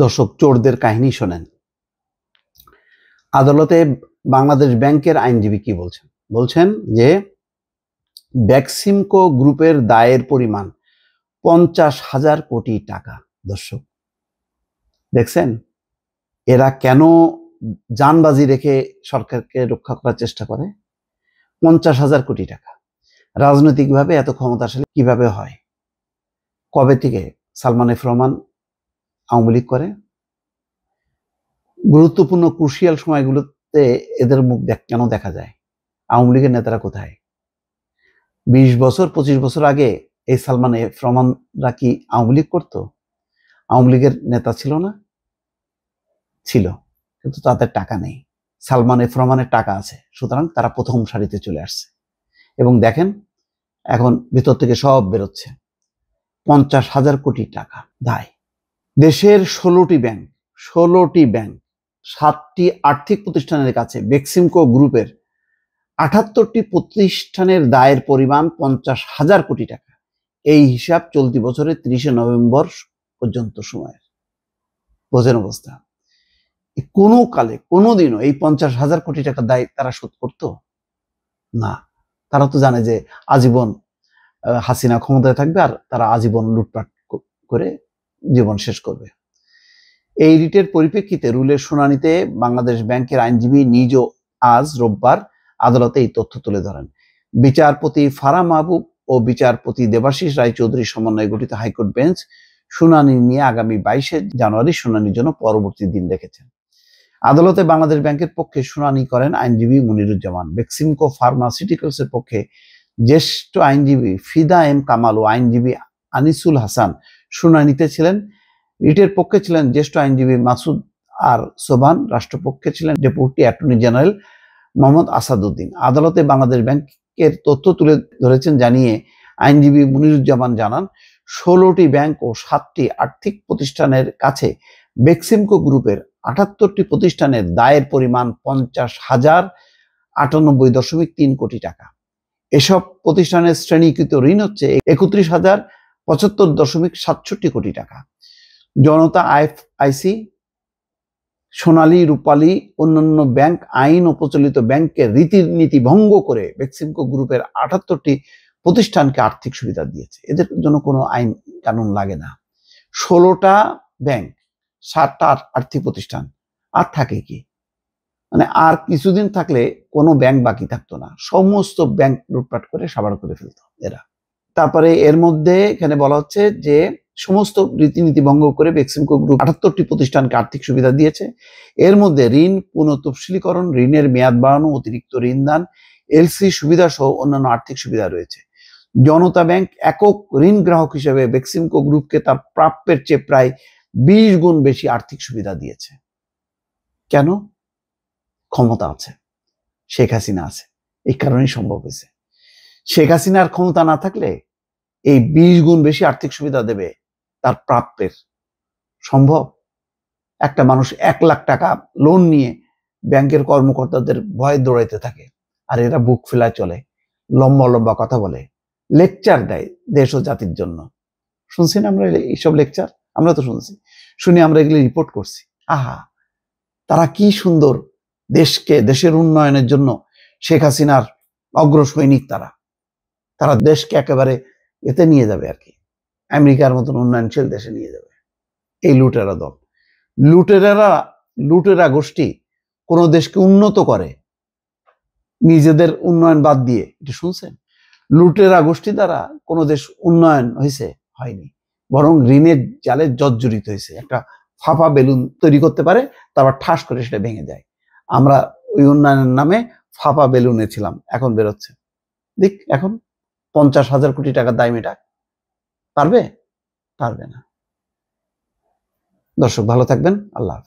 দর্শক, চোরদের কাহিনী শোনেন। আদালতে বাংলাদেশ ব্যাংকের আইনজীবী কি বলছেন? বলছেন যে বেক্সিমকো গ্রুপের দায়ের পরিমাণ 50,000 কোটি টাকা। দর্শক দেখছেন এরা কেন জানবাজি রেখে সরকারকে রক্ষা করার চেষ্টা করে? 50,000 কোটি টাকা রাজনৈতিকভাবে এত ক্ষমতাশালী কিভাবে হয়? কবে থেকে সালমান এফ রহমান আওয়ামী লীগ করে? গুরুত্বপূর্ণ ক্রুশিয়াল সময়গুলোতে এদের মুখ কেন দেখা যায়? আওয়ামী লীগের নেতারা কোথায়? 20 বছর 25 বছর আগে এই সালমান এফ রহমানরা কি আওয়ামী লীগ করতো? আওয়ামী লীগের নেতা ছিল না? ছিল, কিন্তু তাদের টাকা নেই। সালমান এফ রহমানের টাকা আছে, সুতরাং তারা প্রথম সারিতে চলে আসছে। এবং দেখেন এখন ভিতর থেকে সব বেরোচ্ছে। 50,000 কোটি টাকা দায়। দেশের 16টি ব্যাংক 7টি আর্থিক প্রতিষ্ঠানের কাছে বেক্সিমকো গ্রুপের 78টি প্রতিষ্ঠানের দায়ের পরিমাণ 50,000 কোটি টাকা। এই হিসাব চলতি বছরের 30শে নভেম্বর পর্যন্ত সময়ের। বোঝেন অবস্থা। কোনো কালে কোনোদিনও এই 50,000 কোটি টাকার দায় তারা শোধ করতো না। তারা তো জানে যে আজীবন হাসিনা ক্ষমতায় থাকবে আর তারা আজীবন লুটপাট করে জীবন শেষ করবে। এই রিটের পরিপ্রেক্ষিতে রুলের শুনানিতে বাংলাদেশ ব্যাংকের আইনজীবী নিজও আজ রোববার আদালতে এই তথ্য তুলে ধরেন। বিচারপতি ফারাহ মাহবুব ও বিচারপতি দেবাশিস রায়চৌধুরী সমন্বয়ে গঠিত হাইকোর্ট বেঞ্চ শুনানি নিয়ে আগামী 22শে জানুয়ারি শুনানির জন্য পরবর্তী দিন রেখেছেন। আদালতে বাংলাদেশ ব্যাংকের পক্ষে শুনানি করেন আইনজীবী মনিরুজ্জামান। বেক্সিমকো ফার্মাসিউটিক্যালসের পক্ষে জ্যেষ্ঠ আইনজীবী ফিদা এম কামাল ও আইনজীবী আনিসুল হাসান শুনানিতে ছিলেন। রিটের পক্ষে ছিলেন জ্যেষ্ঠ আইনজীবী মাসুদ আর সোবান। রাষ্ট্রপক্ষে ছিলেন deputy attorney general Mohammad Asaduddin. আদালতে বাংলাদেশ ব্যাংকের তথ্য তুলে ধরেছেন জানিয়ে আইনজীবী মনিরুজ্জামান জানান, 16টি ব্যাংক ও 7টি আর্থিক প্রতিষ্ঠানের কাছে বেক্সিমকো গ্রুপের 78টি প্রতিষ্ঠানের দায়ের পরিমাণ 50,098.3 কোটি টাকা। এসব প্রতিষ্ঠানের শ্রেণীকৃত ঋণ হচ্ছে 31,075.67 কোটি টাকা। জনতা, আইএফআইসি, সোনালী, রূপালী, অন্যান্য ব্যাংক আইন ও প্রচলিত ব্যাংকের রীতিনীতি ভঙ্গ করে বেক্সিমকো গ্রুপের 78টি প্রতিষ্ঠানকে আর্থিক সুবিধা দিয়েছে। এদের জন্য কোনো আইন কানুন লাগে না। 16টা ব্যাংক, 7টা আর্থিক প্রতিষ্ঠান, আর থাকে কি? মানে আর কিছুদিন থাকলে কোনো ব্যাংক বাকি থাকতো না, সমস্ত ব্যাংক লুটপাট করে সাবার করে ফেলতো এরা। তারপরে এর মধ্যে এখানে বলা হচ্ছে যে সমস্ত রীতিনীতি ভঙ্গ করে বেক্সিমকো গ্রুপ 78টি প্রতিষ্ঠানকে আর্থিক সুবিধা দিয়েছে। এর মধ্যে ঋণ পুনঃতফসিলীকরণ, ঋণের মেয়াদ বাড়ানো, অতিরিক্ত ঋণ দান, এলসি সুবিধা সহ অন্যান্য আর্থিক সুবিধা রয়েছে। জনতা ব্যাংক একক ঋণ গ্রাহক হিসেবে বেক্সিমকো গ্রুপকে তার প্রাপ্যের চেয়ে প্রায় 20 গুণ বেশি আর্থিক সুবিধা দিয়েছে। কেন? ক্ষমতা আছে, শেখ হাসিনা আছে, এই কারণেই সম্ভব হয়েছে। শেখ হাসিনার ক্ষমতা না থাকলে এই 20 গুণ বেশি আর্থিক সুবিধা দেবে তার প্রাপ্যের সম্ভব? একটা মানুষ 1 লাখ টাকা লোন নিয়ে ব্যাংকের কর্মকর্তাদের ভয়ে দৌড়াইতে থাকে, আর এরা বুক ফেলায় চলে, লম্বা লম্বা কথা বলে, লেকচার দেয় দেশ ও জাতির জন্য। শুনছি না আমরা এইসব লেকচার? আমরা তো শুনছি, শুনে আমরা এগুলি রিপোর্ট করছি। আহা, তারা কি সুন্দর দেশের উন্নয়নের জন্য শেখ হাসিনার অগ্রসৈনিক। তারা দেশকে একেবারে এতে নিয়ে যাবে আর কি, আমেরিকার মতন উন্নয়নশীল দেশে নিয়ে যাবে। এই লুটেরা দল, লুটেরা গোষ্ঠী কোনো দেশকে উন্নত করে নিজেদের উন্নয়ন বাদ দিয়ে। এটা শুনছেন? লুটেরা গোষ্ঠী দ্বারা কোনো দেশ উন্নয়ন হয়েছে? হয়নি, বরং ঋণের জালে জর্জরিত হয়েছে। একটা ফাঁপা বেলুন তৈরি করতে পারে, তারপর ঠাস করে সেটা ভেঙে যায়। আমরা ওই উন্নয়নের নামে ফাঁপা বেলুনে ছিলাম, এখন বেরোচ্ছে। দেখ এখন 50,000 কোটি টাকার দায় মেটাক পারবে না। দর্শক ভালো থাকবেন, আল্লাহ হাফেজ।